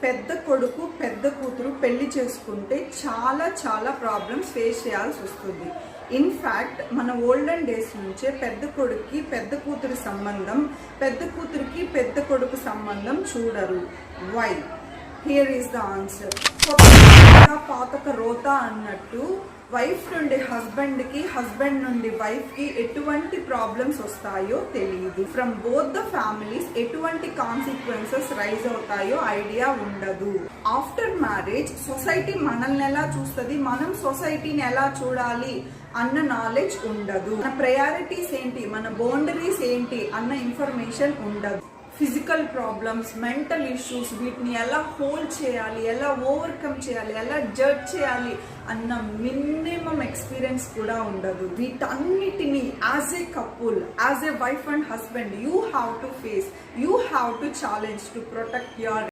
పెద్ద కొడుకు పెద్ద కూతురు పెళ్లి చేసుకుంటే చాలా చాలా ప్రాబ్లమ్స్ ఫేస్ చేయాల్సి వస్తుంది. ఇన్ఫ్యాక్ట్ మన ఓల్డెన్ డేస్ నుంచే పెద్ద కొడుకుకి పెద్ద కూతురు సంబంధం, పెద్ద కూతురికి పెద్ద కొడుకు సంబంధం చూడరు. Why? Here is the answer. పాతక రోత అన్నట్టు వైఫ్ నుండి హస్బెండ్ కి, హస్బెండ్ నుండి వైఫ్ కి ఎటువంటి ప్రాబ్లమ్స్ వస్తాయో తెలియదు. ఫ్రమ్ బోత్ ద ఫ్యామిలీస్ ఎటువంటి కాన్సిక్వెన్సెస్ రైజ్ అవుతాయో ఐడియా ఉండదు. ఆఫ్టర్ మ్యారేజ్ సొసైటీ మనల్ని ఎలా చూస్తుంది, మనం సొసైటీని ఎలా చూడాలి అన్న నాలెడ్జ్ ఉండదు. మన ప్రయారిటీస్ ఏంటి, మన బౌండరీస్ ఏంటి అన్న ఇన్ఫర్మేషన్ ఉండదు. ఫిజికల్ ప్రాబ్లమ్స్, మెంటల్ ఇష్యూస్, వీటిని ఎలా హోల్డ్ చేయాలి, ఎలా ఓవర్కమ్ చేయాలి, ఎలా జడ్జ్ చేయాలి అన్న మినిమం ఎక్స్పీరియన్స్ కూడా ఉండదు. వీటన్నిటిని as a couple, as a wife and husband, you have to face, you have to challenge to protect your